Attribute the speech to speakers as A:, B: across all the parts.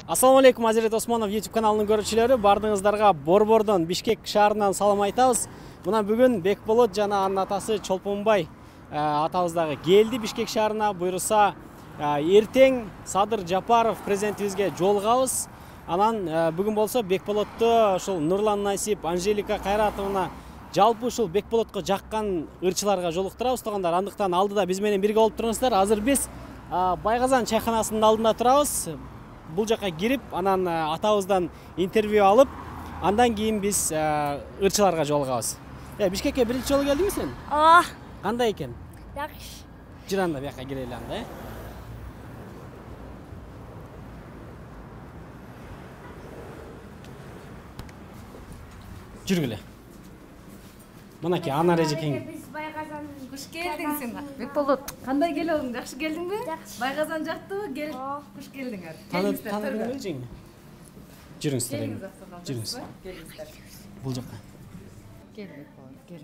A: Assalamu алейкум, Азирет Осмонов YouTube каналының көрүүчүлөрү. Бардыңыздарга Борбордон, Бишкек шаарынан салам айтабыз. Мына бүгүн Бекболот жана анын атасы Чолпонбай атабыздагы келди Бишкек шаарына. Буйруса эртең Садыр Жапаров президентибизге жолугабыз. Анан бүгүн болсо Бекболотту ушул Нурлан Насип, Анжелика Кайратовна жалпы ушул Бекболотко жаккан ырчыларга жолуктурабыз туугандар. Андыктан алдыда биз менен бирге болуп туруңуздар. Азыр биз Байгазан чайканасынын алдында турабыз. Бул жака кирип, анан атабыздан интервью алып, андан кийин биз ырчыларга жолугабыз. Бишкекке биринчи жолу келдиңби сен?
B: Ооба.
A: Кандай экен?
B: Жакшы.
A: Жүр анда бияка кирели анда, Жүргүлө. Мынакей Анар эжекең.
B: Биз Байгазан
C: Куш келдиң сен? Бекболот, кандай келиң? Жакшы келдиңби? Байгазан жактыбы? Кел, куш келдиңер?
A: Таныдыңбы эжеңи? Жүрүңүздөр.
C: Жүрүңүз.
A: Бул жака.
C: Кел Бекболот, кел.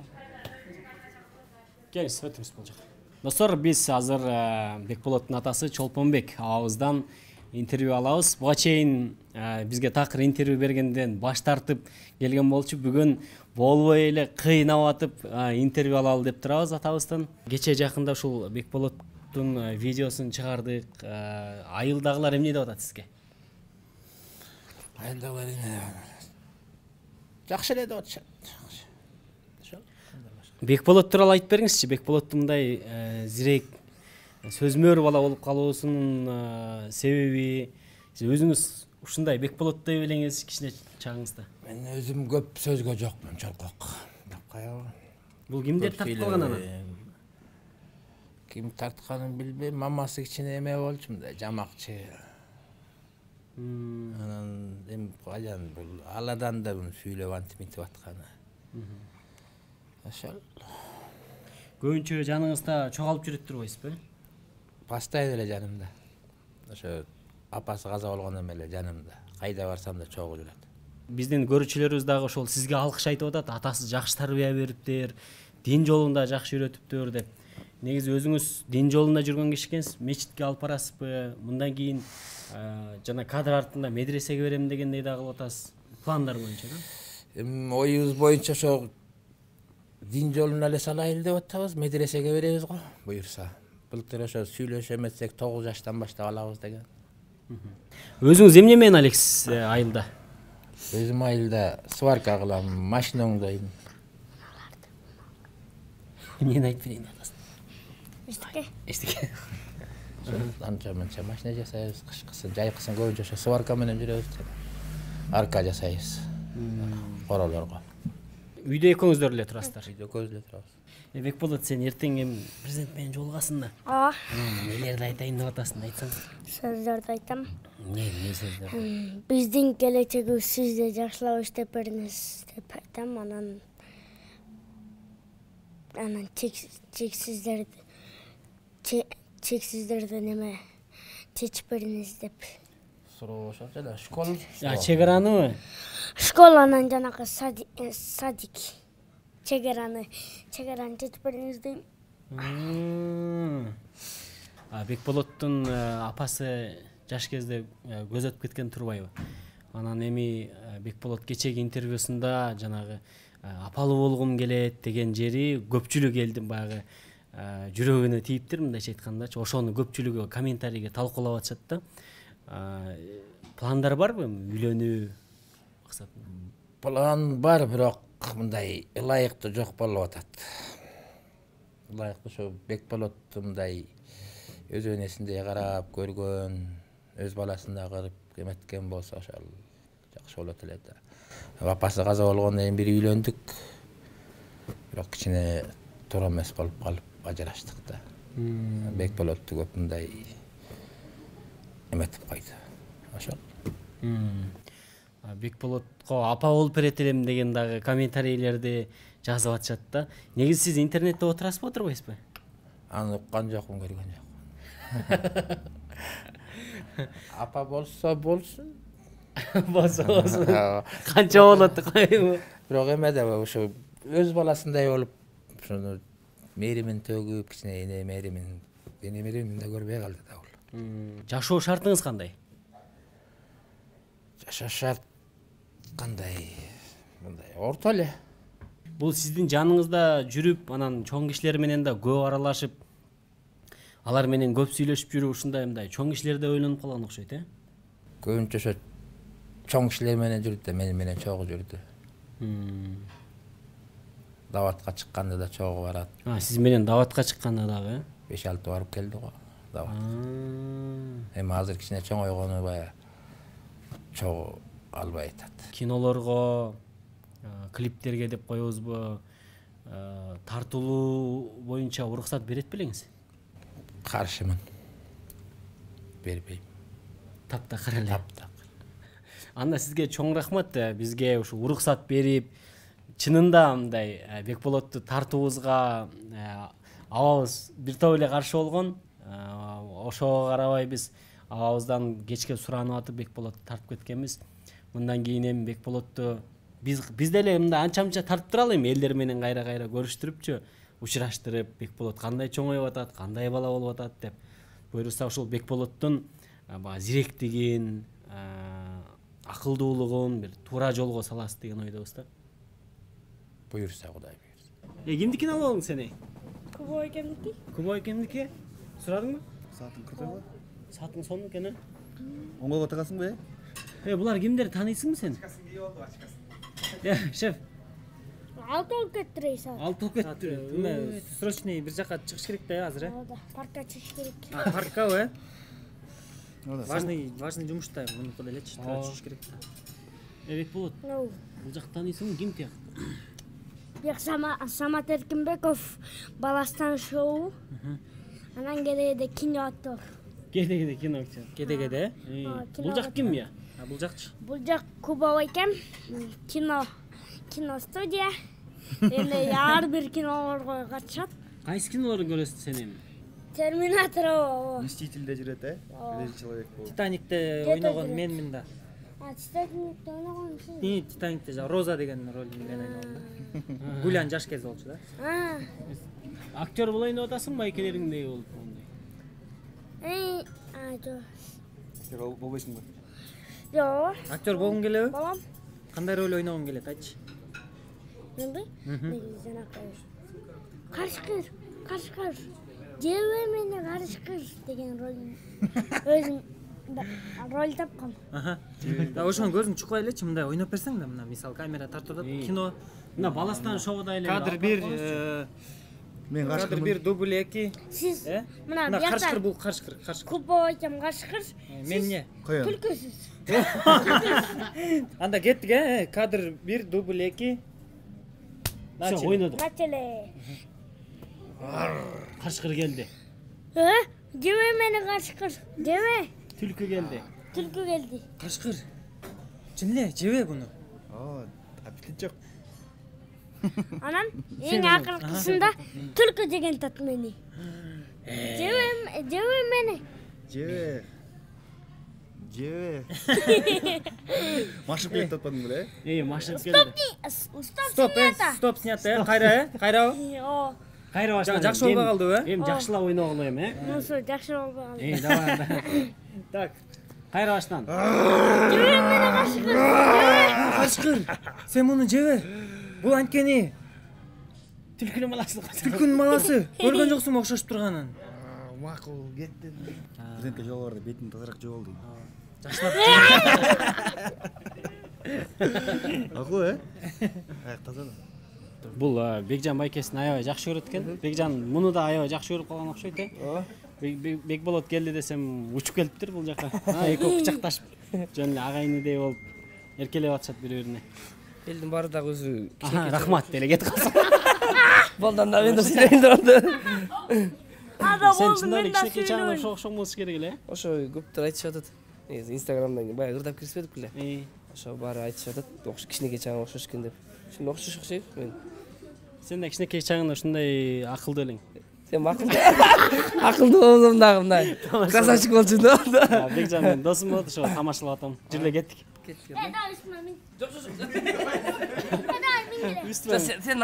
A: Келиңиз, өтүңүз бул жака. Достор, биз азыр Бекболоттун атасы Чолпонбек абабыздан интервью алабыз. Буга чейин бизге такыр интервью бергенден баш тартып келген болчу. Бүгүн болбой эле кыйнап атып интервью алалы деп турабыз атабыздан. Кече жакында ушул Бекболоттун видеосун чыгардык. Айылдагылар эмне деп атат сизге?
D: Айылдагылар жакшы эле деп атышат.
A: Бекболот тууралуу айтып бериңизчи. Бекболоттун мындай зирек сөзмөр бала болуп калуусунун себеби, өзүңүз ушундай Бекболот деп элеңиз кичине чагыңызда.
D: Мен өзүм көп сөзгө жокмун, чолкок.
A: Бул кимдер тартып калган анан?
D: Ким тартканын билбейм, мамасы кичине эме болчу, мындай жамакчы. Анан эми каян бул аладан да буну сүйлөп антип атканы. Ошол.
A: Көбүнчө жаныңызда чоголуп жүрөт турбайсызбы?
D: Постоянно эле жанымда. Ошо апасы каза болгондон эле жанымда. Кайда барсам да чогуу жүрөт.
A: Биздин көрүүчүлөрүбүз дагы ошол сизге алкыш айтып атат. Атасы жакшы тарбия бериптир, дин жолунда жакшы үйрөтүптүр деп. Негизи өзүңүз дин жолунда жүргөн киши экенсиз, мечитке алып барасызбы? Мындан кийин жана кадр артында медресеге берем дегендей да кылып атасыз. Пландар боюнча да?
D: Оюбуз боюнча ошо дин жолуна эле салайлы деп атабыз, медресеге беребиз го, буюрса. Былтыр ошо сүйлөшө эметсек 9 жаштан баштап алабыз деген.
A: Өзүңүз эмне менен алексиз айылда?
D: Өзүм айылда сварка кылам, машина оңдойм.
A: Эмнени айтып берейин атасын?
B: Эстеке.
D: Анча-мынча машина жасайбыз, кышкысын, жайкысын көбүнчө ошо сварка менен жүрөбүз. Арка жасайбыз. Королорго.
A: Үйдө экөөңүздөр эле турасыздар.
D: Үйдө экөөбүз эле турабыз.
A: Бекболот, сен эртең президент менен жолугасың да.
B: Ооба.
A: Нелерди айтайын деп атасың, айтсаң?
B: Сөздөрдү айтам.
A: Не сөздөр?
B: Биздин келечегибиз сизде жакшылап иштеп бериңиз деп айтам. Анан чексиздерден эме чечип бериңиз деп.
D: Суроо ошол эле школ.
A: Чегараныбы?
B: Школ анан жанагы садик. Чегараны чечип бериңиз дейм.
A: Бекболоттун апасы жаш кезде көз өтүп кеткен турбайбы? Анан эми Бекболот кечеги интервьюсунда жанагы апалы болгум келет деген жери көпчүлүк элдин баягы жүрөгүнө тийиптир, мындайча айткандачы. Ошону көпчүлүгү комментарийге талкуулап атышат да. Пландар барбы үйлөнүү максатында?
D: План бар, бирок мындай ылайыктуу жок болуп атат. Ылайыктуу ошо Бекболотту мындай өз энесиндей карап көргөн, өз баласындай кырып эметкен болсо ошол жакшы болот эле да. Апасы каза болгондон кийин бир үйлөндүк. Бирок кичине туура эмес болуп калып ажыраштык да. Бекболотту көп мындай эметип койду. Ошол.
A: Бекболотко апа болуп берет элем деген дагы комментарийлерди жазып атышат да. Негизи сиз интернетте отурасызбы, отурбайсызбы?
D: Аны уккан жокмун, көргөн жокмун. Апа болсо болсун.
A: Болсун. Канча болот койбу?
D: Бирок эме да ошо өз баласындай болуп, ошону мээримин төгүп, кичине эне мээримин да көрбөй калды да бул.
A: Жашоо шартыңыз кандай?
D: Жашаш шарт кандай мындай орто эле.
A: Бул сиздин жаныңызда жүрүп, анан чоң кишилер менен да көп аралашып, алар менен көп сүйлөшүп жүрүп ушундай мындай чоң кишилерде ойлонуп калган окшойт,
D: Көбүнчө ошо чоң кишилер менен жүрдү да, менен чогуу жүрдү. Даватка чыкканда да чогуу барат.
A: Сиз менен даватка чыкканда дагы,
D: 5-6 барып келди го дават. Эми азыр кичине чоңойгону баягы чогуу албай атат.
A: Кинолорго, клиптерге деп коебузбу, тартылуу боюнча уруксат берет белеңиз?
D: Каршымын. Бербейм.
A: Таптакыр эле.
D: Таптак.
A: Анда сизге чоң рахмат, бизге ушу уруксат берип, чынында мындай Бекболотту тартуубузга абабыз бир топ эле каршы болгон. Ошого карабай биз абабыздан кечке суранып атып Бекболотту тартып кеткенбиз. Мындан кийин эми Бекболотту биз деле мындай анча-мынча тартып туралы эми элдер менен кайра-кайра көрүштүрүпчү, учураштырып, Бекболот кандай чоңоюп атат, кандай бала болуп атат деп. Буюрса ушул Бекболоттун зиректигин, акылдуулугун бир туура жолго саласыз деген ойдобуз да.
D: Буюрса Кудай буюрса.
A: Кимдикин алып алдың сени?
B: Кубой кемдики?
A: Кубой кемдики? Сурадыңбы?
E: Саатың кырдагы.
A: Саатың сонун экен.
E: Оңгойго тагасыңбы?
A: Булар кимдер, таанысыңбы сен? Шеф,
B: Алып алып кеттирей саат.
A: алып келип кетти.
F: Срочный бир жака чыгыш керек да азыр,
B: Ооба, паркка чыгыш керек.
F: Паркка, важный жумушта, мунуку делечи, тура чыгыш керек да.
A: Бекболот, бул жак таанысыңбы, ким тияк?
B: Бек Самат Эркинбеков, Баластан шоу. Анан кедеде кино актер.
A: Кеде кино актер.
F: Кеде.
A: Бул жак ким я?
F: Бул жакчы.
B: Бул жак Куба экен. Кино студия. Эми ар бир кинолорго катышат.
A: Кайсы кинолорду көрөсүң сен эми?
B: Терминатор.
E: Мстительде жүрөт, Железный человек болуп.
F: Титаникте ойногон менмин да.
B: Титаникте ойногон сиз.
F: Титаникте Роза деген ролду мен ойногом да. Гулян жаш кез болчу да.
A: Актер боло ойноп атасың, байкелериңдей болуп
B: Жок.
E: Сен болбойсуңбу?
B: Жок.
F: Актер болгуң келеби?
B: Балам.
F: Кандай роль ойногуң келет, айтчы.
B: Менби? Карышкыр. Жебе мени карышкыр деген роль. Өзүм роль тапкам.
F: Да ошону көзүң чукпай элечи, мындай ойноп берсең да, мына мисалы камера тартып атат, кино.
A: Мына Баластан шоуда эле.
F: Кадр 1,
E: Мен
F: кадр
E: каршымын.
F: 1, дубль 2.
B: Сиз мына
F: Мына карышкыр
B: бияктан
F: бул карышкыр.
B: Куба экен карышкыр.
F: Мен эмне?
E: Коем.
B: Түлкүсүз.
F: Анда кеттик, кадр 1, дубль 2.
A: Все, ойнодук.
B: Начале.
A: Карышкыр келди.
B: Жебе мени карышкыр. Жебе.
A: Түлкү келди.
B: Түлкү келди.
F: Карышкыр. Чын эле жебе буну.
E: Аппетит жок.
B: Анан эң акыркысында түлкү деген тат мени. Жебе мени.
E: Жебе. Машык келип атпадың беле?
A: Машык келди.
F: Стоп, снято, кайра, кайра.
A: Кайра баштан.
F: Жакшы болбой калдыбы?
A: Эми жакшылап ойногулу эми,
B: Мусу жакшы болбой калды.
A: давай. Так. Кайра баштан.
B: Жебе мени карышкыр.
F: Карышкыр. Сен муну жебе. Бул анткени
A: Түлкүнүн баласы.
F: түлкүнүн баласы. Көргөн жоксуңбу окшошуп турганын?
E: Макул кетти. Президентке жол барды, бетин тазараак жугалды. Макул, Аяк таза да.
A: Бул Бекжан байкесин аябай жакшы көрөт экен. Бекжан муну да аябай жакшы көрүп калган окшойт, Бекболот келди десем учуп келиптир бул жака. Экөө кучакташып, жөн эле агайынидей болуп эркелеп атышат бири-бирине.
G: Элдин баары дагы өзү
A: Рахмат деле кетип калсын.
G: балдан да мен да сүйлөйм турду.
A: Сен чындап эле кичинекей чагыңда окшомосуш керек эле.
G: Ошо көптөр айтышып атат. Негизи Инстаграмдан баягы ырдап киришпедик беле. Ошо баары айтышып атат, кичинекей чагың окшош экен деп. Шуну окшош окшойт мен.
A: Сен да кичинекей чагыңда ушундай акылдуу элең.
G: Сен макулду. Акылдуу болсом дагы мындай красавчик болчу да.
A: Бекжан менен досум болот, ошо тамашалап атам. Жүрлө кеттик.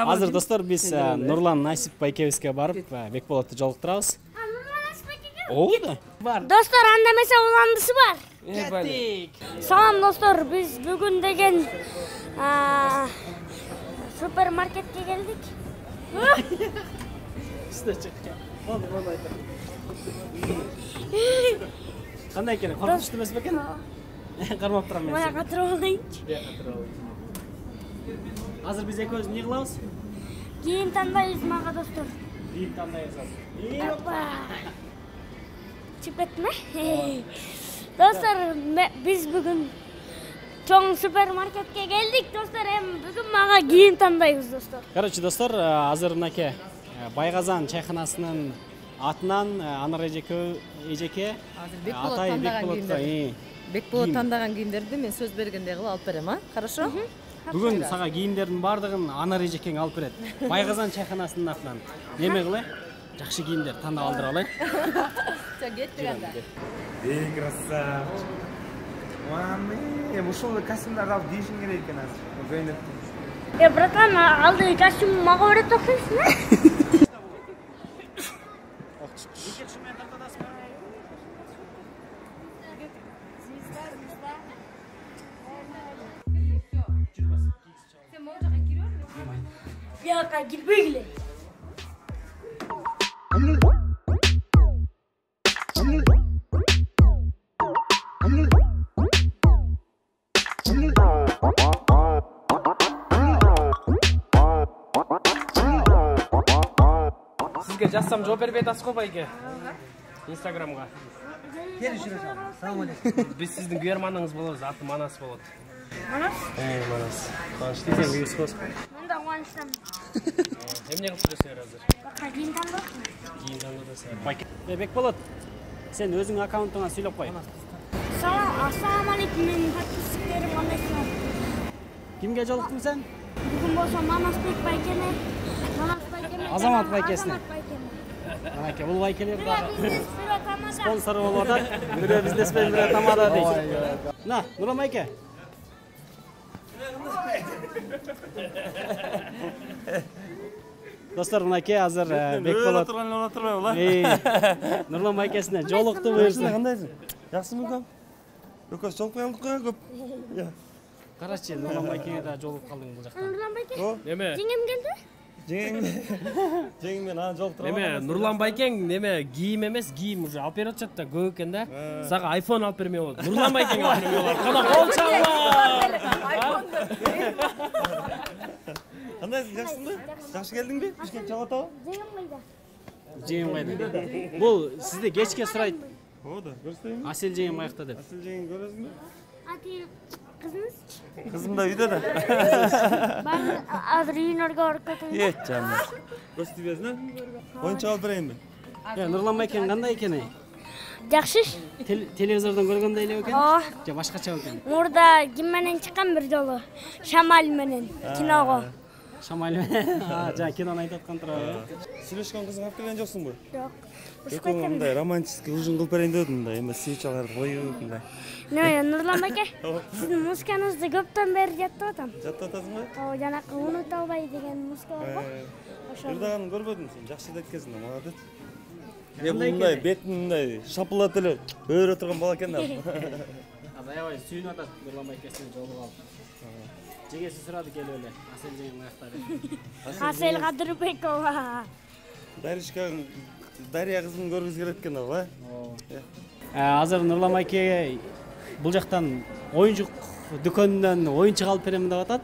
A: Азыр достор биз Нурлан Насип байкебизге барып Бекболотту жолуктурабыз.
B: Нурлан Насип байкеге?
A: Ооба. Бар.
B: Достор, анда эмесе уландысы бар.
A: Кеттик.
B: Салам достор, биз бүгүн деген супермаркетке келдик.
A: Кандай экен? Коркунучтуу эмес бекен? Кармап турам мен.
B: Мына катырып алайынчы.
A: Азыр биз экөөбүз эмне кылабыз?
B: Кийин тандайбыз мага достор.
A: Кийин тандайбыз азыр.
B: Чыгып кеттиме? Достор, биз бүгүн чоң супермаркетке келдик, достор. Эми бүгүн мага кийин тандайбыз, достор.
A: Короче, достор, азыр мынакей Байгазан чайханасынын атынан Анар эжеке Атай Бекболотко
C: Бекболот тандаган кийимдерди мен сөз бергендей кылып алып берем, хорошо?
A: бүгүн сага кийимдердин баардыгын Анар эжекең алып берет. Байгазан чайханасынын атынан. Неме кылай? Жакшы кийимдер тандап алдыра алай.
C: Кеттик анда.
E: Красавчик. Ушул костюмдарды алып кийишиң керек экен азыр. Көйнөктү.
B: Братан, алды костюм мага берет окшойсуң, Yok, girmeyli.
G: Sizge жазсам жооп бербей атасыз го байке? Инстаграмга. Биз сиздин күйөрманыңыз болобуз, аты Манас болот.
B: Манас?
G: Манас. Кубанычтуу сиңиңиз.
B: Мен да кубанычтамын.
G: Эмне кылып жүрөсүңөр азыр?
B: Кийин тандап.
G: Кийин тандадыңыз.
A: Бекболот, сен өзүң аккаунтуңа сүйлөп кой.
B: Ассаламу алейкум, менин подписчиктерим кандайсыңар?
A: Кимге жолуктуң сен?
B: Бүгүн болсо Манасбек байкеме,
A: Азамат байкесине. Анакей, бул байкелер дагы спонсору болуп атат. Бирөө бизнесмен, бирөө тамада дейт. На, Нуран байке. Достор, мынакей азыр Бекболот Нурлан байкесине жолукту буюрса.
E: Кандайсың? Жакшымы көп? Экөөбүз жолугуп калдык го көп.
A: Карачы, Нурлан байкеге да жолугуп калдың бул жакта.
B: Нурлан байке.
G: Неме?
B: Жеңем келди?
E: Жеңмен анан жолуктуруп
G: Неме, Нурлан байкең неме кийим эмес, кийим уже алып берип атышат да, көп экен да. Сага iPhone алып бермей болот. Нурлан байкең алып бермей болот. Кана кол чалыңар.
E: Кандайсың, жакшысыңбы? Жакшы келдиңби? Бишкек чалып атабы?
B: Жеңем кайда?
A: Жеңим кайда? Бул сизди кечке сурайт.
E: Оода, көрсөтөйүнбү?
A: Асел жеңим каякта деп.
E: Асыл жеңин көрөсүңбү?
B: Ати кызыңыз?
E: Кызым да үйдө да.
B: Баары азыр үйүнөргө барып кетейин.
E: Жаным. Көрсөтүбөсүн, оюнчук алып берейинби?
A: Нурлан байкең кандай экен?
B: Жакшы.
A: Телевизордон көргөндөй эле экен?
B: Ооба.
A: Же башкача экен?
B: Мурда ким менен чыккан бир жолу? Шамаль менен киного.
A: Шамаль менен. Жана кинону айтып аткан турабы.
E: Сүйлөшкөн кызың алып келген жоксуңбу?
B: Жок.
E: Экөө мындай романтический ужин кылып берейин деп мындай эме свечаларды коюп мындай.
B: Неме, Нурлан байке? Сиздин музыкаңызды көптөн бери жаттап атам.
E: Жаттап атасыңбы?
B: Жанакы унута албай деген музыка бар го.
E: Бир даганы көрбөдүм сен, жакшы деп келсиң, молодец. Мындай бетин мындай шапылдап эле өрө турган бала экен да.
A: Аябай сүйүнүп атат Нурлан байкесине жолугуп алып. Жеңеси сурады келип эле. Асел жеңим каякта деп.
B: Асел Кадырбекова.
E: Дарья кызын көргүз келет экен ал,
A: Азыр Нурлан байке бул жактан оюнчук дүкөнүнөн оюнчук алып берем деп атат.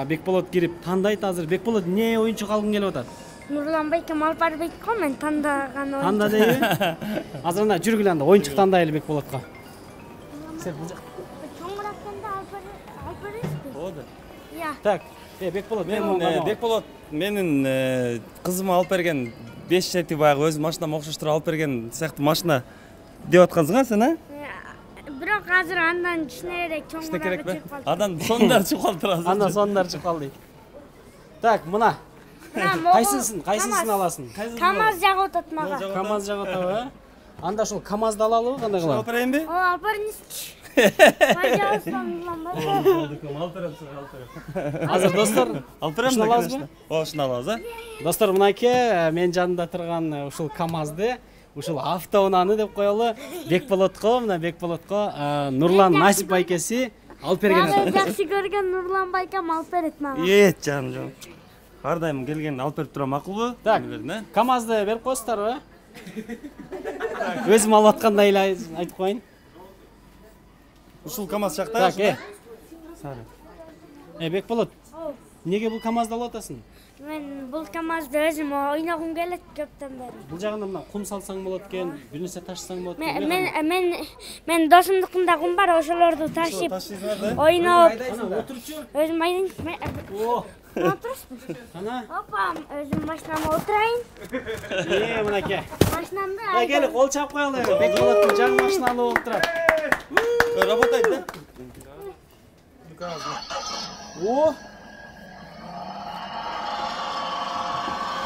A: Бекболот кирип тандайт азыр. Бекболот эмне оюнчук алгың келип атат?
B: Нурлан байке Малпарбек го мен тандаган оюнчук.
A: Танда дейби? Азыр анда жүргүлө анда оюнчук тандайлы Бекболотко. Сен бул жакта
B: Чоңураак кенде алып бересизби?
E: Оода.
B: Иә.
A: Так, Бекболот
E: Бекболот менин кызыма алып берген 5 чети баягы өз машинама окшоштуруп алып берген сыяктуу машина деп аткансың сен,
B: Бирок азыр андан кичинерээк чоңураагы чыгып калды.
E: Андан сондор чыгып калды азыр.
A: Андан сондор чыгып калды. Так, мына. Кайсысын аласың?
B: КамАЗ жагып атат мага.
A: КамАЗ жагып атабы? Анда ушул КамАЗды алалыбы, кандай кылалы?
E: Алып берейинби?
B: Алып бериңизчи.
A: Азыр достор,
E: алып берем да. Ошону алабыз,
A: Достор, мынакей мен жанымда турган ушул КамАЗды ушул автоунааны деп коелу. Бекболотко, мына Бекболотко Нурлан Насип байкеси алып берген.
B: Мага жакшы көргөн Нурлан байкам алып берет мага.
E: Жаным. Ар дайым келген алып берип турам, макулбу?
A: Так, КамАЗды берип коесуздарбы? Өзүм алып аткандай эле айтып коеюн.
E: Ушул КамАЗ жакта.
A: Так, Бекболот. Неге бул КамАЗды алып атасың?
B: Мен бул КамАЗды өзүм ойногум келет көптөн бери.
A: Бул жагында мына кум салсаң болот экен, бир нерсе ташысаң болот экен.
B: Мен досумдукунда кум бар, ошолорду ташып ойноп.
A: Отурчу.
B: Өзүм айдын.
A: О,
B: Отурсуңбу?
A: Кана?
B: Опа, өзүм машинама отурайын.
A: Мынакей.
B: Машинамды
A: Кели кол чап коелу. Бекболоттун жаңы машинаны алып турат.
E: Работает, да?
A: О!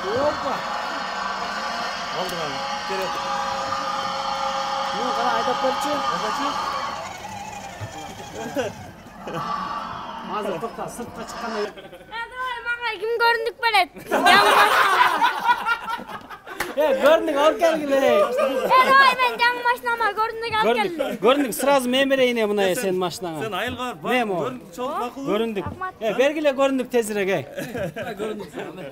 A: Опа!
E: Алдыган. Керек.
A: Кана айдап көрчү. Азыр токта, сыртка чыкканда.
B: Давай, мага ким көрүндүк берет?
A: Көрүндүк алып келгиле.
B: Давай, мен жаңы машинама көрүндүк алып келдим.
A: Көрүндүк сразу мен берейин мына сенин машинаңа.
E: Сен айылга бар.
A: Мен о.
E: Чоң макулбу?
A: Көрүндүк. Бергиле көрүндүк тезирээк.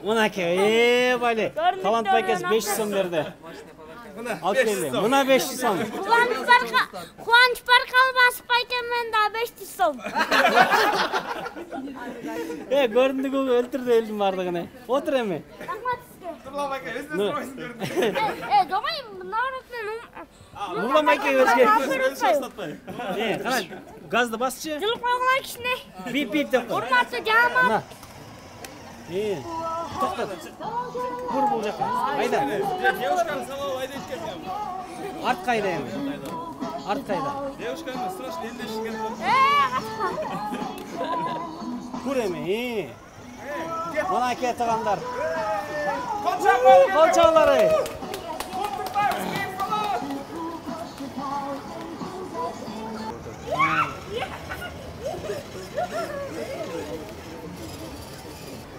A: Мынакей, байли. Талант байкес 500 сом берди. Алып келди. Мына 500 сом.
B: Кубанч бар калбасы байкем мен да 500 сом.
A: Көрүндүк өлтүрдү элдин бардыгын. Отур эми.
B: Рахмат сизге.
E: Нурлан байке, өзүнүз сурайсыз көрдүк.
B: Домай, наурутмен
A: Нурлан байке өзгө.
E: Шастатпай.
A: Кара, газды басчы.
B: жылып койгула кичине.
A: Бип бип деп кой.
B: Урматтуу жамаат.
A: Токтот. Бур бул жака. Айда.
E: Девушканы салып айдайт экен.
A: Артка айда эми. Артка айда.
E: Девушканы страшно элдешкен.
B: Качпа.
A: Бур эми. Мына кетигандар. Кол чабалары.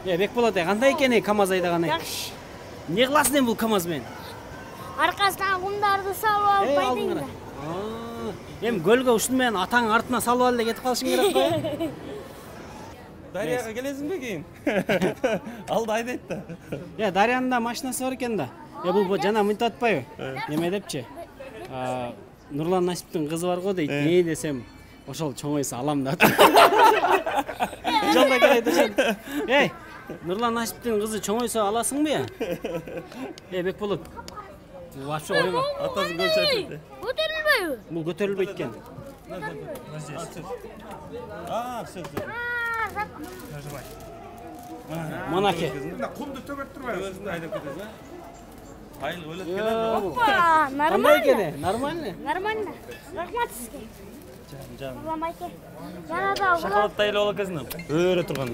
A: Бекболот, кандай экен КамАЗ айдаганы?
B: Жакшы.
A: Не кыласың бул КамАЗ менен?
B: Аркасынан кумдарды салып алып айдайм да.
A: Эми көлгө ушун менен атаң артына салып ал эле кетип калышың керек го.
E: Дарияга келесиңби кийин? Алда айдайт да.
A: Дариянын да машинасы бар экен да. Бул жана мынтип атпайбы? Неме депчи? Нурлан Насиптин кызы бар го дейт. Не десем, ошол чоңойсо алам да. Жолдо келет ошол. Нурлан Насиптин кызы чоңойсо аласыңбы я? Бекболот. Вообще ойма.
E: Атасын көрсөтүп.
B: Көтөрүлбөйбү?
A: Бул көтөрүлбөйт экен.
E: Все.
A: Монаке.
E: Кумду төбөт турбайбы? Өзүндү айдап кетесиң, Айыл өлөт келет.
B: Опа,
A: Кандай
B: нормально.
A: экен? Нормально?
B: Нормально. Рахмат сизге.
E: Жаным.
B: Нурлан байке. Жана да
E: Шоколадтай эле болот экенсиң. Өрө турган.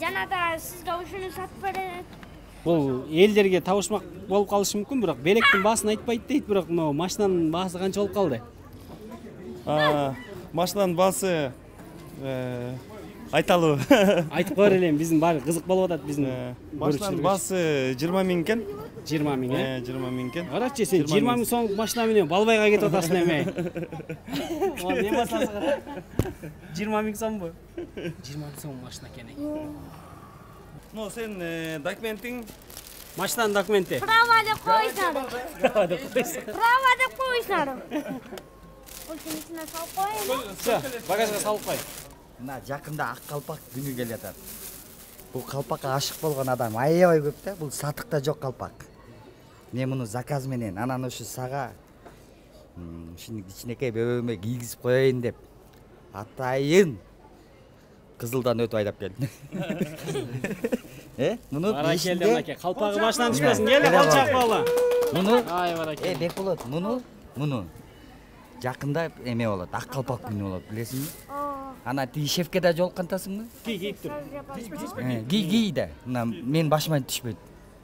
B: жана да сизге ушуну сатып берет.
A: Бул элдерге табышмак болуп калышы мүмкүн, бирок белектин баасын айтпайт дейт, бирок мына машинанын баасы канча болуп калды?
E: Машинанын баасы айталуу.
A: Айтып кое элем, биздин баары кызык болуп атат биздин.
E: Машинанын баасы 20 000 экен.
A: 20 000,
E: 20 000 экен.
A: Карачы, сен 20 000 сом машина менен Балбайга кетип атасың эме. Не басасың? 20 000 сомбу? 20 000 сом машина экен.
E: Ну, сен документиң?
A: Машинанын документи.
B: Права деп койсаң.
A: Права деп койсаң.
B: Права деп койсаң. Ошонун ичине салып коеюн.
A: Всё, багажга салып кой.
H: Мына жакында ак калпак күнү келатат. Бул калпакка ашык болгон адам аябай көп да. Бул сатыкта жок калпак. Мен муну заказ менен анан ушу сага ушуну кичинекей бөбөмө кийгизип коеюн деп атайын Кызылдан өтүп айдап келдим. Муну
A: Баракелде мынакей, калпагы башынан түшпөсүн. Кел, кол чакпалы.
H: Муну
A: Ай, баракелде.
H: Бекболот, муну жакында эме болот, ак калпак күнү болот, билесиңби? Ана тиги шефке да жолуккантасыңбы?
A: Кийип тур.
H: Ги да. Мына мен башыма түшпөйт.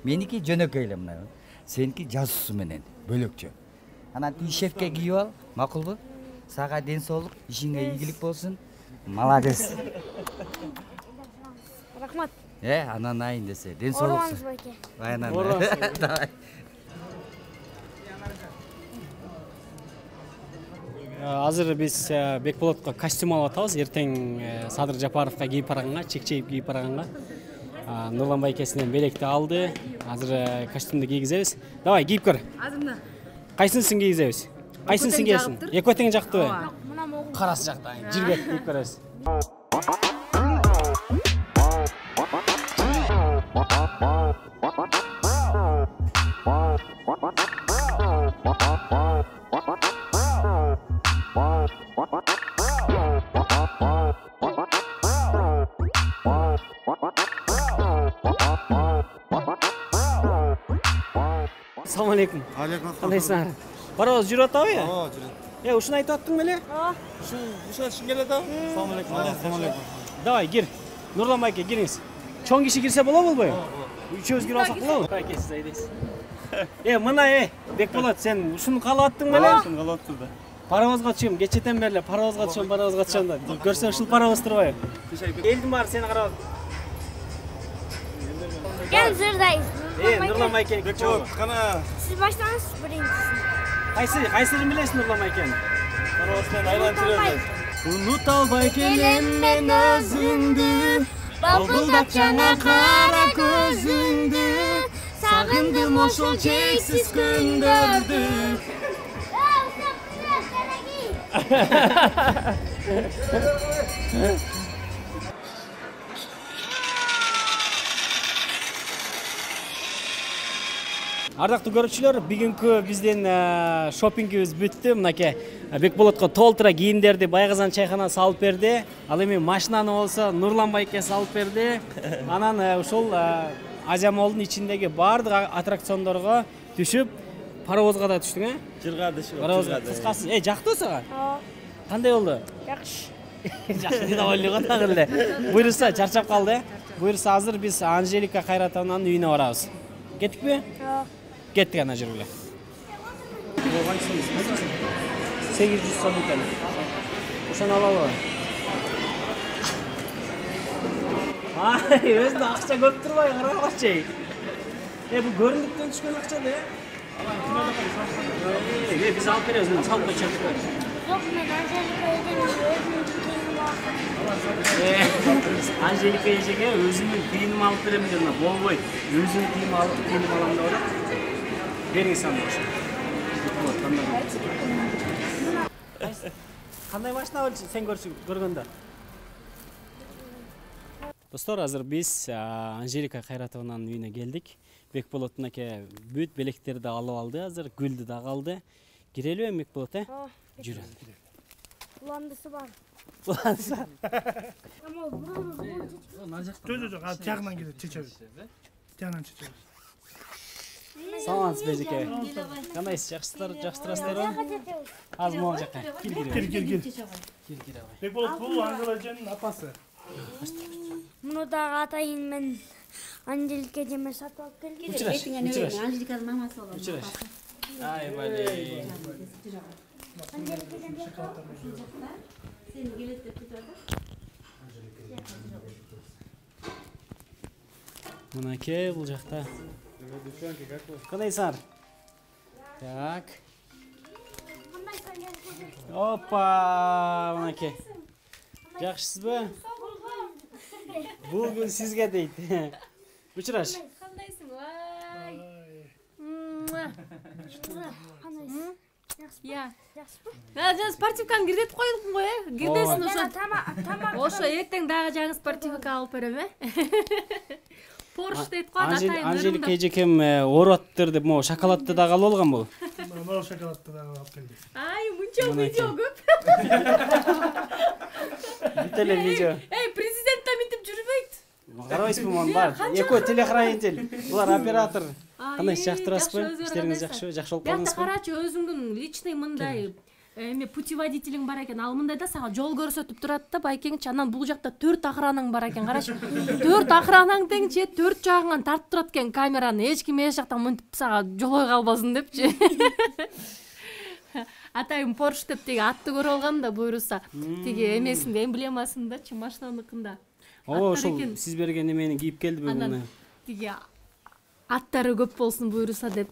H: Меники жөнөкөй эле мына. Сеники жазуусу менен бөлөкчө. Ана тиги шефке кийип ал, макулбу? Сага ден соолук, ишиңе ийгилик болсун. Молодец.
B: Рахмат.
H: Анан айын десе, ден соолуксун.
B: Орбаңыз байке.
H: Айынан.
A: Давай. Азыр биз Бекболотко костюм алып атабыз. Эртең Садыр Жапаровка кийип барганга, чекчейип кийип барганга. Нурлан байкесинен белекти алды. Азыр костюмду кийгизебиз. Давай, кийип көр.
C: Азырына.
A: Кайсынысын кийгизебиз? Кайсынысын кийесиң? Экөө тең жактыбы?
B: Мына
A: Карасы жакта. Жиргет кийип көрөбүз. Assalamu alaikum. Кандайсыңар? Паровоз жүрүп атабы?
E: Ооба, жүрөт.
A: Ушуну айтып аттың беле?
E: Ушуга чын келет абы? Assalamu alaikum.
A: Давай, кир. Нурлан байке, кириңиз. Чоң киши кирсе болобу болбойбу? Үчөөбүз кирип алсак болобу? Байке, сиз айдайсыз. Мына, Бекболот, сен ушуну каалап аттың беле?
E: Ушуну каалап аттым да.
A: Паровозго чыгым, кечетен бери паровозго чыгым да. Көрсөң ушул паровоз турбайбы? Элдин баары сени карап атат.
B: Gel zırdayız.
A: Нурлан байке,
E: Бекболот, кана
B: Siz baştanız birincisiniz.
A: Кайсысын билесиң Нурлан байкени?
E: паровоздон айланып жүрөбүз.
A: Унута албай келем мен өзүңдү, балбылдап жаңа кара көзүңдү, сагындым ошол чексиз күндөрдү. Ардактуу көрүүчүлөр, бүгүнкү биздин шопингибиз бүттү. Мынакей Бекболотко толтура кийимдерди Байгазан чайхана салып берди. Ал эми машинаны болсо Нурлан байке салып берди. Анан ушул Азия Молдун ичиндеги бардык аттракциондорго түшүп, паровозго да түштүң,
E: Жыргады шу.
A: Паровозго кыскасы, жактыбы сага? Кандай болду?
B: Yakış.
A: Жакшы деп ойлогон дагы эле. Буйруса, чарчап калды. Буйруса, азыр биз Анжелика Кайратованын үйүнө барабыз. Кеттикпи? Кеттик ана жүргүлө. 800 сом экен. Ошону алалы. Өзүнө акча көп турбай карагачы. Бул көрүндүктөн түшкөн акча да. Биз алып беребиз, салып койчу.
B: Yok ben
A: Анжелика эжеге өзүнүн кийимин алып берем деген болбойт. Өзүнүн кийим алам деп атат. Бериңиз аны ошо. Кандай машина болчу сен көргөндө? Достор, азыр биз Анжелика Кайратованын үйүнө келдик. Бекболоттун аке бүт белектерди алып алды, азыр гүлдү да калды. Кирелби Бекболот, Жүрө.
B: Ulandısı var.
A: Ulandısı.
B: Ama buramız
I: Жоқ, жағынан келеді, чечебіз. Жағынан чечебіз.
A: Саламатсыз бежеке. Кандайсыз, жакшысыздарбы? Аз могу жака.
I: Кел. Бекболот, бул Анжела эженин апасы.
B: Bunu da atayım ben. Angelika Cem'e satып alып келген.
A: Учураш.
C: Анжеликанын мамасы болот.
A: Учураш. Ай, бали. Мынакей бул жакта. Кандайсыңар? Так. Опа, мынакей. Жакшысызбы? Бул күн сизге дейт. Учураш.
C: Кандайсың? Вай. Я. Жана спортивканы киргизип койдум го, кирдесин ошо. Ошо эртең дагы жаңы спортивка алып берем, Порш дейт го, атайын.
A: Анжелика эжекем ооруптыр деп, могу шоколадты дагы алып алганбы?
I: Могу шоколадты дагы алып келди.
C: Ай, мынча видео көп.
A: Бүт эле видео.
C: Президент да мынтип жүрбөйт.
A: Карабайсызбы, муну бар. Экөө телохранитель, булар оператор. Кандай жактырасызбы? Иштериңиз жакшы болуп калдыңызбы?
C: Карачы, өзүңдүн личный мындай путеводителиң бар экен. Ал мындай да сага жол көрсөтүп турат да, байкеңчи. Анан бул жакта 4 охранаң бар экен. Карачы. 4 охранаң теңчи, 4 жагыңан тартып турат экен камераны. Эч ким эч жактан мынтип сага жолой калбасын депчи. Атайым Порш деп теги атты көрүп алгам да, буйруса. Теги эмесинде, эмблемасындачы, машинаныкында.
A: Оо, ошол сиз берген эмени кийип келдиби буну?
C: Теги аттары көп болсун буйруса деп.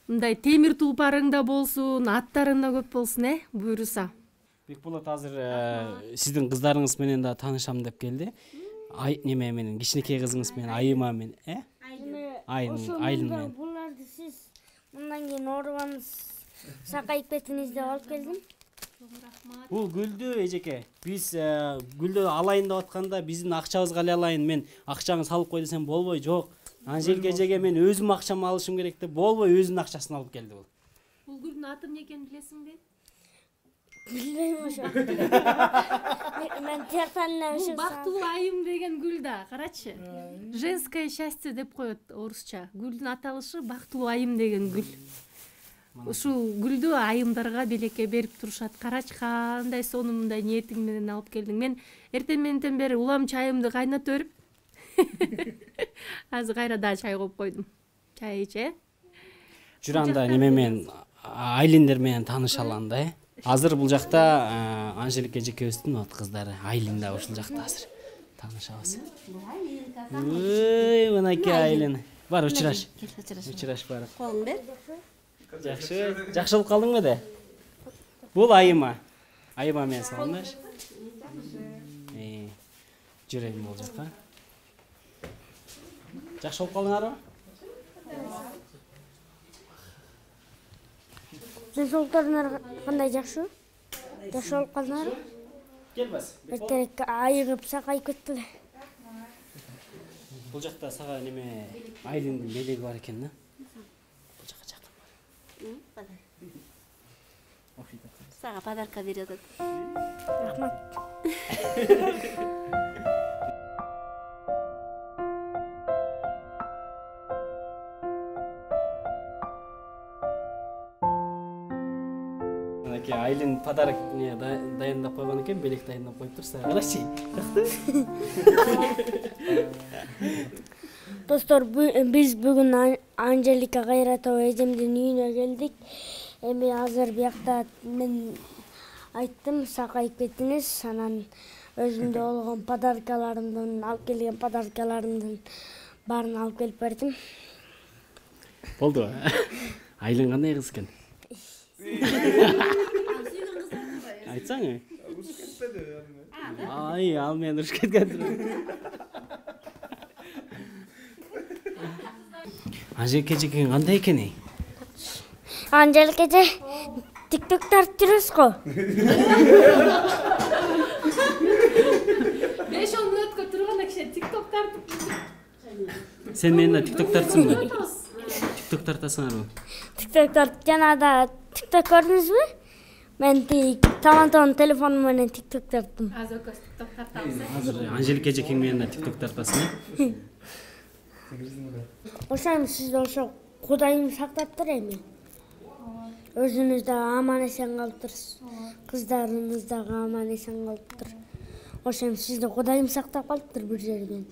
C: Мындай темир тулпарың да болсун, аттарың да көп болсун, буйруса.
A: Бекболот азыр сиздин кыздарыңыз менен да таанышам деп келди. Неме менен кичинекей кызыңыз менен Айыма менен, Айлын менен.
B: Буларды сиз мындан кийин оорубаңыз, сакайып кетиңиз деп алып келдим.
A: Бул гүлдү эжеке. Биз гүлдү алайын деп атканда биздин акчабызга эле алайын. Мен акчаңы салып кой десем болбой, жок. Анжелика эжеге мен өзүм акчамы алышым керек деп болбой өзүнүн акчасын алып келди бул.
C: Бул гүлдүн аты эмне экенин билесиңби?
B: Билбейм ошо. Мен тертанына
C: Бул бактылуу айым деген гүл да, карачы. Женское счастье деп коет орусча. Гүлдүн аталышы бактылуу айым деген гүл. Ушул гүлдү айымдарга белекке берип турушат. Карачы кандай сонумундай ниетиң менен алып келдиң. Мен эртең менен бери улам чайымды кайнатып берип азыр кайра да чай коюп койдум. Чай иче.
A: Журанда неме менен Айлиндер менен таанышалан да. Азыр бул жакта Анжелика эжекебиздин кыздары Айлин да ушул жакта азыр таанышабыз. Ой, мынакей Айлин. Бар учураш. Учураш бар.
J: Колуң бер.
A: Жакшы. Жакшы болуп калдың беле? Бул Айыма. Айыма менен саламдаш. Жүрөйм бул жакка. Жакшы болуп калдыңарбы?
B: Денсаулыктарыңар кандай жакшы? Жакшы болуп калдыңарбы?
A: Келбес.
B: Эртерээк айыгып сакайып кеттиле.
A: Бул жакта сага неме Айлиндин белеги бар экен да. Бул жакка жакын бар.
J: Сага подарка берип атат.
B: Рахмат.
A: Айлин подарок дайындап койгон экен, белек дайындап коюптур. Карачы.
B: Достор, биз бүгүн Анжелика Кайратова эжемдин үйүнө келдик. Эми азыр биякта мен айттым, сакайып кетиңиз, анан өзүмдө болгон подаркаларымдын, алып келген подаркаларымдын баарын алып келип бердим.
A: Болду. Айлин кандай кыз экен? Айтсаңы?
I: Уруш кетпеди.
A: Ай, ал мен уруш кеткен. Анжелика эжеке кандай экен?
B: Анжелика эже TikTok тартып жүрөсүз го?
C: 5-10 мүнөткө турганда киши TikTok тартып.
A: Сен менен TikTok тартсыңбы? TikTok тартасыңарбы?
B: TikTok тартып жанагыда TikTok көрдүңүзбү? Мен талантон телефонум менен TikTok тарттым.
C: Азыр көз TikTok тартабыз.
A: Азыр Анжелика эжекең менен TikTok тартасың.
B: Ошону сизди ошо Кудайым сактаптыр эми. Өзүңүз да аман эсен калыптырсыз. Кыздарыңыз дагы аман эсен калыптыр. Ошону сизди Кудайым сактап калыптыр бир жерден.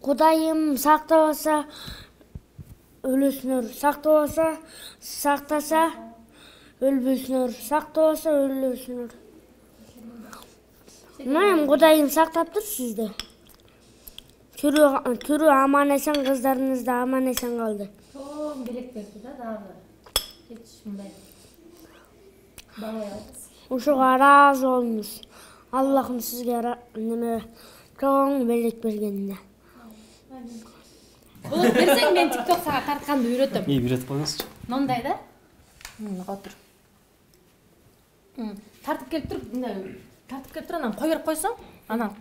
B: Кудайым сактабаса өлөсүнөр, сактабаса сактаса өлбөсүнөр, сактабаса өлөсүнөр. Мен Кудайым сактаптыр сизди. Түрү аман эсен, кыздарыңыз да аман эсен калды.
C: Белек берди да дагы. Эч мындай. Балай алабыз.
B: Ушуга ыраазы болуңуз. Аллахым сизге неме чоң белек бергенине.
C: Болот берсең мен TikTok сага тартканды үйрөтөм.
A: Үйрөтүп коюңузчу.
C: Мындай да. Отур. Тартып келип туруп, мындай тартып келип туруп анан кой берип койсоң, анан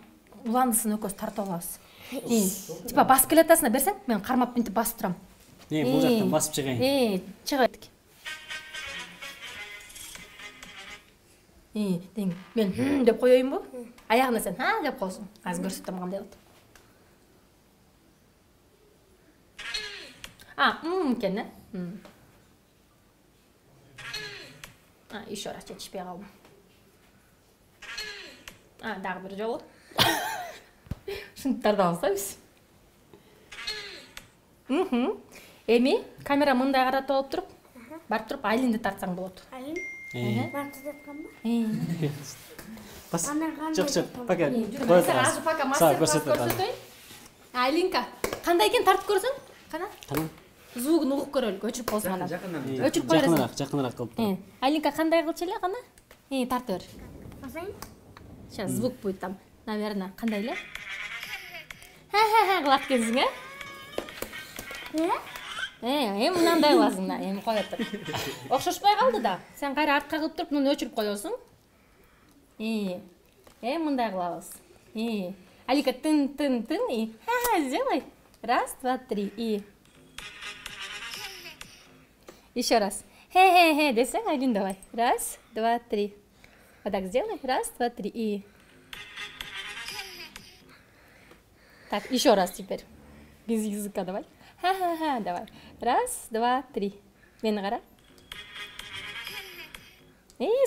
C: уландысын экөөбүз тартып алабыз. Типа басып келатасың берсең, мен кармап мынтип басып турам.
A: Бул жактан басып чыгайын.
C: Чыгат. Дең, мен деп коёюнбу? Аягына сен ха деп койсоң. Азыр көрсөтөм кандай болот. Экен, еще раз жетишпей калдым. Дагы бир жолу. Шынттарды алсабыз. Эми камера мындай каратып алып туруп, барып туруп Айлинди тартсаң болот.
B: Айлин? Бартып жатканбы?
A: Бас. Жок, пока.
C: Азыр пока мастер-класс көрсөтөйүн. Айлинка, кандай экен тартып көрсөң? Кана?
A: Тамам.
C: звугун угуп көрөлүк, өчүрүп койсуң анан. Өчүрүп кой бересиң.
A: Жакыныраак кылып тур.
C: Алинка кандай кылчу эле кана? Тарта бер.
B: Басайын?
C: Сейчас звук будет там, наверное, кандай эле? Ха-ха-ха кылат экенсиң, мындай кыласың да, эми кое тур. Окшошпой калды да. Сен кайра артка кылып туруп, муну өчүрүп коесуң. Мындай кылабыз. Алика тын, ха-ха, сделай. Раз, два, три, и. Еще раз. Хе-хе-хе, десең, Алин, давай. Раз, два, три. Вот так сделай. Раз, два, три, и. Так, еще раз теперь. Без языка давай. Ха-ха-ха, давай. Раз, два, три. Мени кара.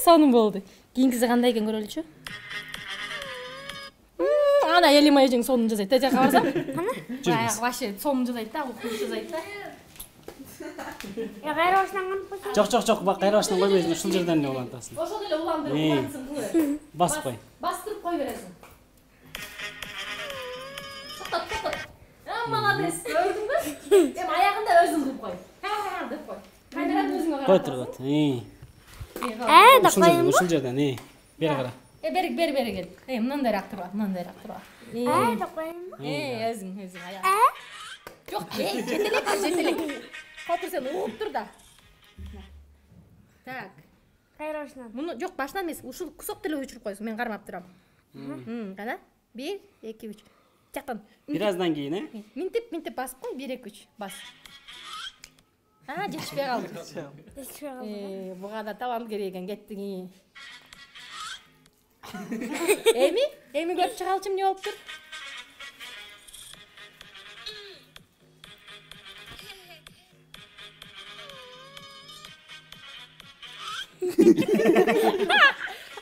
C: Сонун болду. Кийинкиси кандай экен көрөлүчү. Ана Элима эжең сонун жасайт. Те жака барсам. Ана? Вообще сонун жасайт да, укук жасайт да.
B: Кайра баштанган болсо?
A: Жок, бак кайра баштан койбойсуң, ушул жерден эле улантасың.
C: Ошол эле уландырып кылып.
A: Баспай.
C: Бастырып кой бересиң. Токтот. Молодец, көрдүңбү? Эми аягында өзүң кылып кой. Ха деп кой. Кайрадан өзүңө кара.
A: Кой тургат. Ушул жерден, бери кара.
C: Бери кел. Мындайраак турба.
B: Деп коеюнбу?
C: Өзүң аяк. Жок, жетелек. Котур сен угуп тур да. Так.
B: Кайра баштан.
C: Муну жок, башынан эмес, ушул кусок деле өчүрүп койсуң, мен кармап турам. Кана? 1, 2, 3. Жактан.
A: Бир аздан кийин,
C: Минтип басып кой, 1, 2, 3. Бас. Жетишпей калды. Буга да талант керек экен, кеттиң. Эми көрүп чыгалчы эмне болуп тур?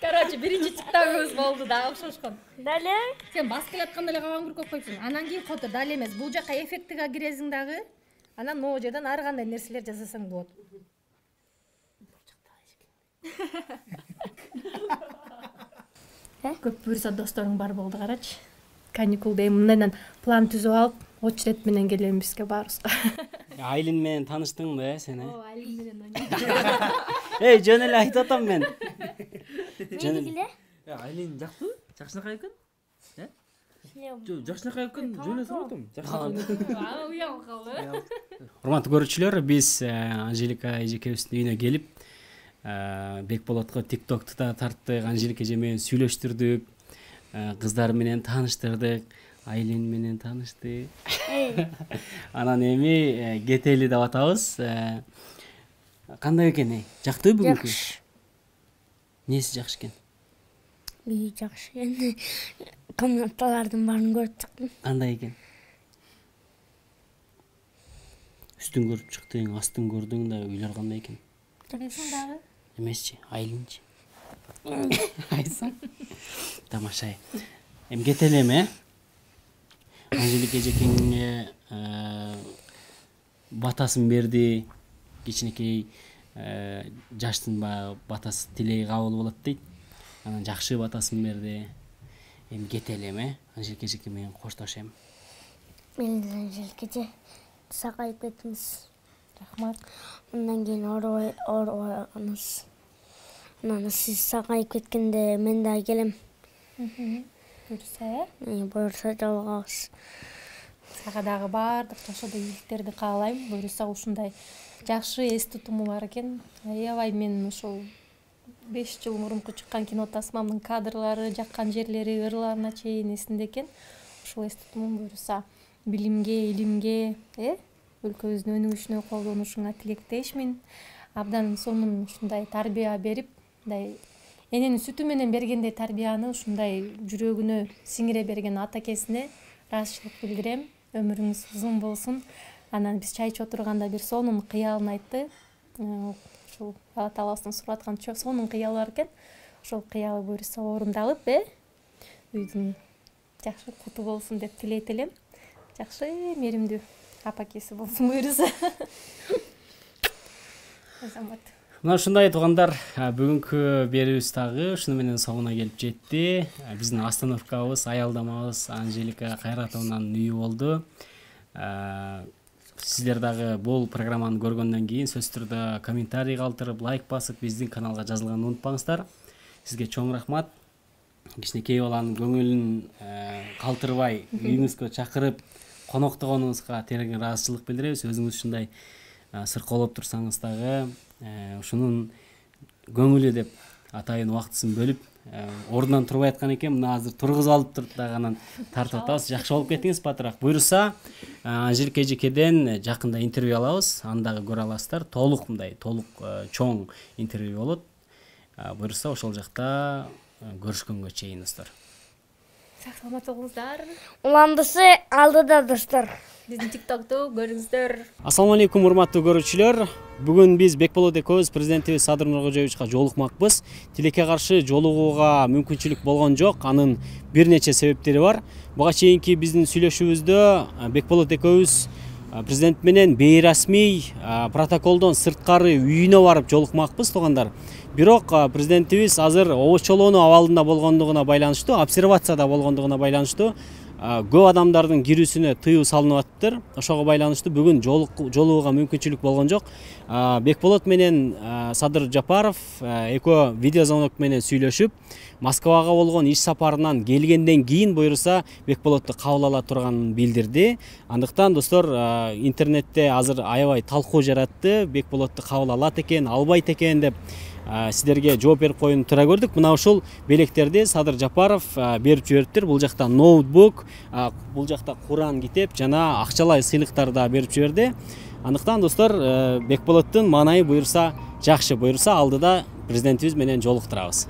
C: Короче, биринчи чыктагыбыз болду да, окшошкон.
B: Дале?
C: Сен басып келатканда эле кабан бүркөп койсуң. Анан кийин котур, дале эмес. Бул жака эффектиге киресиң дагы. Анан могу жерден ар кандай нерселер жасасаң болот. Көп буюрса досторуң бар болду, карачы. Каникулда мындайдан план түзүп алып, очерет менен келем бизге баарыбызга.
A: Айлин менен тааныштыңбы, сен?
C: Айлин менен ойнойм.
A: Жөн эле айтып атам мен.
B: Меникиле?
F: Айлин жактыбы? Жакшынакай экен? Жакшынакай экен, жөн эле сурап атам.
C: Уял калды.
A: Урматтуу көрүүчүлөр, биз Анжелика эжекебиздин үйүнө келип, Бекболотко TikTok'tu да тарттык, Анжелика эже менен сүйлөштүрдүк, кыздар менен тааныштырдык, Айлин менен тааныштык. Анан эми кетели деп атабыз. Кандай экен? Жактыбы бүгүнкү?
B: Жакшы.
A: Неси жакшы экен?
B: Жакшы экен. Комнаталардын баарын көрүп чыктым.
A: Кандай экен? Үстүн көрүп чыктың, астын көрдүң да, үйлөр кандай экен?
C: Жакшысың дагы?
A: Эмесчи, Айлинчи. Айтсаң. Тамаша. Эми кетели эми, Анжелика эжекеңе батасын берди. Кичинекей жаштын батасы тилеги кабыл болот дейт. Анан жакшы батасын берди. Эми кетели эми, Анжелика эжеке менен коштошем.
B: Мен Анжелика эже сакайып кеттиңиз.
C: Рахмат.
B: Мындан кийин оорубаңыз. Анан сиз сакайып кеткенде мен да келем.
C: Буюрса,
B: Буюрса жолугабыз.
C: сага дагы баардык жашоодо ийгиликтерди каалайм. Буюрса ушундай жакшы эс тутуму бар экен. Аябай мен ушул 5 жыл мурунку чыккан кино тасмамдын кадрлары, жаккан жерлери, ырларына чейин эсимде экен. Ушул эс тутумум буюрса билимге, илимге, өлкөбүздүн өнүгүшүнө колдонушуңа тилектешмин. Абдан сонун ушундай тарбия берип, мындай эненин сүтү менен бергендей тарбияны ушундай жүрөгүнө сиңире берген атакесине ыраазычылык билдирем. Өмүрүңүз узун болсун. Анан биз чай ичип отурганда бир сонун кыялын айтты. Ушул Алла Таалабыздын сурап аткан сонун кыялы бар экен. Ошол кыялы буюрса орундалып, үйдүн жакшы куту болсун деп тилейт элем. Жакшы, меримдүү апакеси болсун буюрса.
A: Мына ушундай туугандар, бүгүнкү берүүбүз дагы ушуну менен соңуна келип жетти. Биздин остановкабыз, аялдамабыз Анжелика Кайратованын үйү болду. сиздер дагы бул программаны көргөндөн кийин сөзсүз түрдө комментарий калтырып, лайк басып, биздин каналга жазылганды унутпаңыздар. Сизге чоң рахмат. Кичинекей баланын көңүлүн калтырбай, үйүңүзгө чакырып, коноктогонуңузга терең ыраазычылык билдиребиз. Өзүңүз ушундай сыркоолоп турсаңыз дагы, ушунун көңүлү деп атайын убактысын бөлүп, ордунан турбай аткан экен, мына азыр тургузуп алып туруп дагы анан тартып атабыз. Жакшы болуп кеттиңиз, батыраак. Буюрса, Анжелика эжекеден жакында интервью алабыз, аны дагы көрө аласыздар. Толук чоң интервью болот. Буюрса, ошол жакта көрүшкөнгө чейин достор.
C: Сак саламат болуңуздар.
B: Уландысы алдыда достор.
C: Биздин TikTok'ту көрүңүздөр.
A: Ассаламу алейкум, урматтуу көрүүчүлөр. Бүгүн биз Бекболот экөөбүз президентибиз Садыр Нуркожоевичке жолукмакпыз. Тилекке каршы жолугууга мүмкүнчүлүк болгон жок. Анын бир нече себептери бар. Буга чейинки биздин сүйлөшүүбүздө Бекболот экөөбүз президент менен бейрасмий протоколдон сырткары үйүнө барып жолукмакпыз, туугандар. Бирок президентибиз азыр обочолонуу абалында болгондугуна байланыштуу, обсервацияда болгондугуна байланыштуу көп адамдардын кирүүсүнө тыюу салынып атыптыр. Ошого байланыштуу бүгүн жолугууга мүмкүнчүлүк болгон жок. Бекболот менен Садыр Жапаров экөө видеозвонок менен сүйлөшүп, Москвага болгон иш сапарынан келгенден кийин буюрса Бекболотту кабыл ала турганын билдирди. Андыктан достор, интернетте азыр аябай талкуу жаратты. Бекболотту кабыл алат экен, албайт экен деп сиздерге жооп берип коюуну туура көрдүк. Мына ушул белектерди Садыр Жапаров берип жибериптир. Бул жакта ноутбук, бул жакта Куран китеп жана акчалай сыйлыктарды да берип жиберди. Андыктан достор, Бекболоттун маанайы буюрса жакшы, буюрса алдыда президентибиз менен жолуктурабыз.